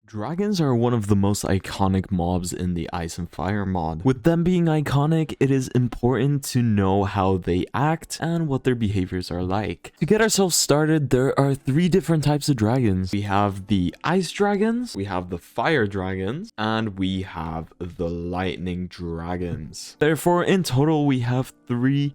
Dragons are one of the most iconic mobs in the Ice and Fire mod. With them being iconic, it is important to know how they act and what their behaviors are like. To get ourselves started, there are 3 different types of dragons. We have the Ice Dragons, we have the Fire Dragons, and we have the Lightning Dragons. Therefore, in total, we have 3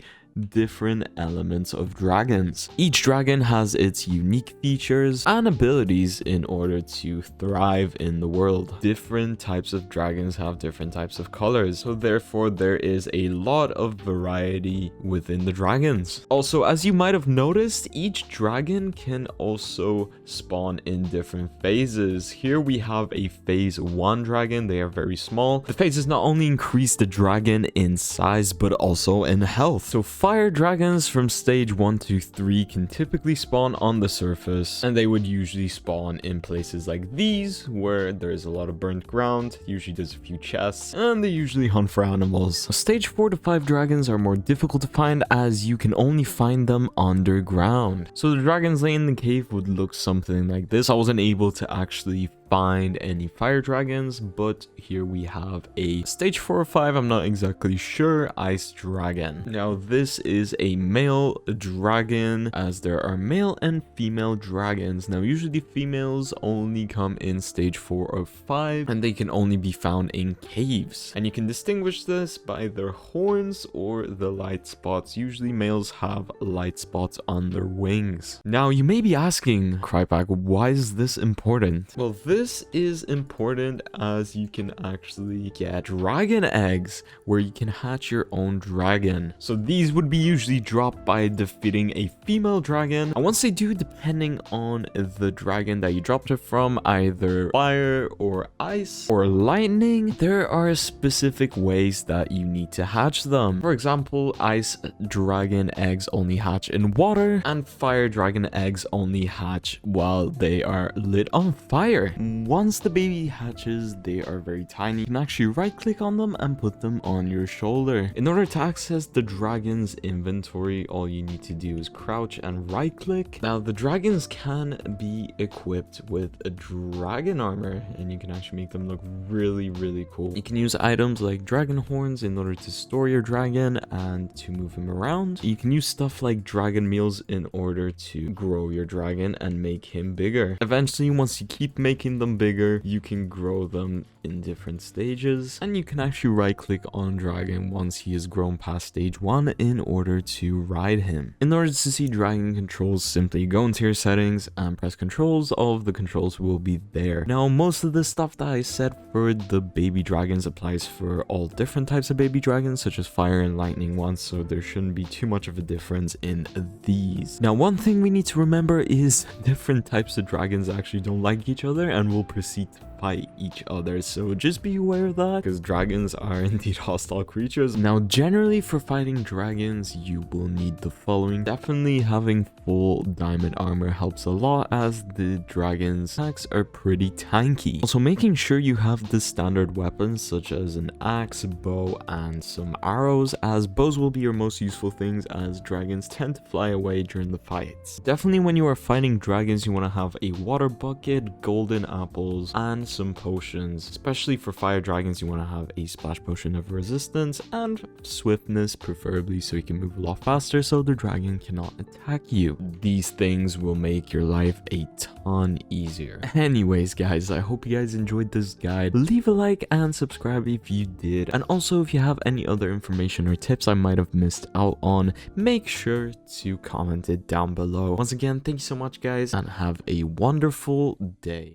different elements of dragons. Each dragon has its unique features and abilities in order to thrive in the world. Different types of dragons have different types of colors, so therefore there is a lot of variety within the dragons. Also, as you might have noticed, each dragon can also spawn in different phases. Here we have a phase 1 dragon. They are very small. The phases not only increase the dragon in size but also in health. So fire dragons from stage 1 to 3 can typically spawn on the surface, and they would usually spawn in places like these where there is a lot of burnt ground. Usually there's a few chests, and they usually hunt for animals. Stage 4 to 5 dragons are more difficult to find as you can only find them underground. So the dragons laying in the cave would look something like this. I wasn't able to actually find any fire dragons, but here we have a stage 4 or 5, I'm not exactly sure, ice dragon. Now this is a male dragon, as there are male and female dragons. Now usually females only come in stage 4 or 5, and they can only be found in caves, and you can distinguish this by their horns or the light spots. Usually males have light spots on their wings. Now you may be asking, Crypack, why is this important? Well, this is important as you can actually get dragon eggs where you can hatch your own dragon. So these would be usually dropped by defeating a female dragon, and once they do, depending on the dragon that you dropped it from, either fire or ice or lightning, there are specific ways that you need to hatch them. For example, ice dragon eggs only hatch in water, and fire dragon eggs only hatch while they are lit on fire. Once the baby hatches, they are very tiny. You can actually right click on them and put them on your shoulder. In order to access the dragon's inventory, all you need to do is crouch and right click. Now the dragons can be equipped with a dragon armor, and you can actually make them look really cool. You can use items like dragon horns in order to store your dragon and to move him around. You can use stuff like dragon meals in order to grow your dragon and make him bigger. Eventually, once you keep making them bigger, you can grow them in different stages, and you can actually right click on dragon once he has grown past stage 1 in order to ride him. In order to see dragon controls, simply go into your settings and press controls. All of the controls will be there. Now most of the stuff that I said for the baby dragons applies for all different types of baby dragons, such as fire and lightning ones, so there shouldn't be too much of a difference in these. Now one thing we need to remember is different types of dragons actually don't like each other and will proceed to fight each other, so just be aware of that, because dragons are indeed hostile creatures. Now generally for fighting dragons, you will need the following. Definitely having full diamond armor helps a lot, as the dragon's attacks are pretty tanky. Also making sure you have the standard weapons such as an axe, bow, and some arrows, as bows will be your most useful things, as dragons tend to fly away during the fights. Definitely when you are fighting dragons, you want to have a water bucket, golden apples, and some potions. Especially for fire dragons, you want to have a splash potion of resistance and swiftness, preferably, so you can move a lot faster so the dragon cannot attack you. These things will make your life a ton easier. Anyways guys, I hope you guys enjoyed this guide. Leave a like and subscribe if you did, and also if you have any other information or tips I might have missed out on, make sure to comment it down below. Once again, thank you so much guys, and have a wonderful day.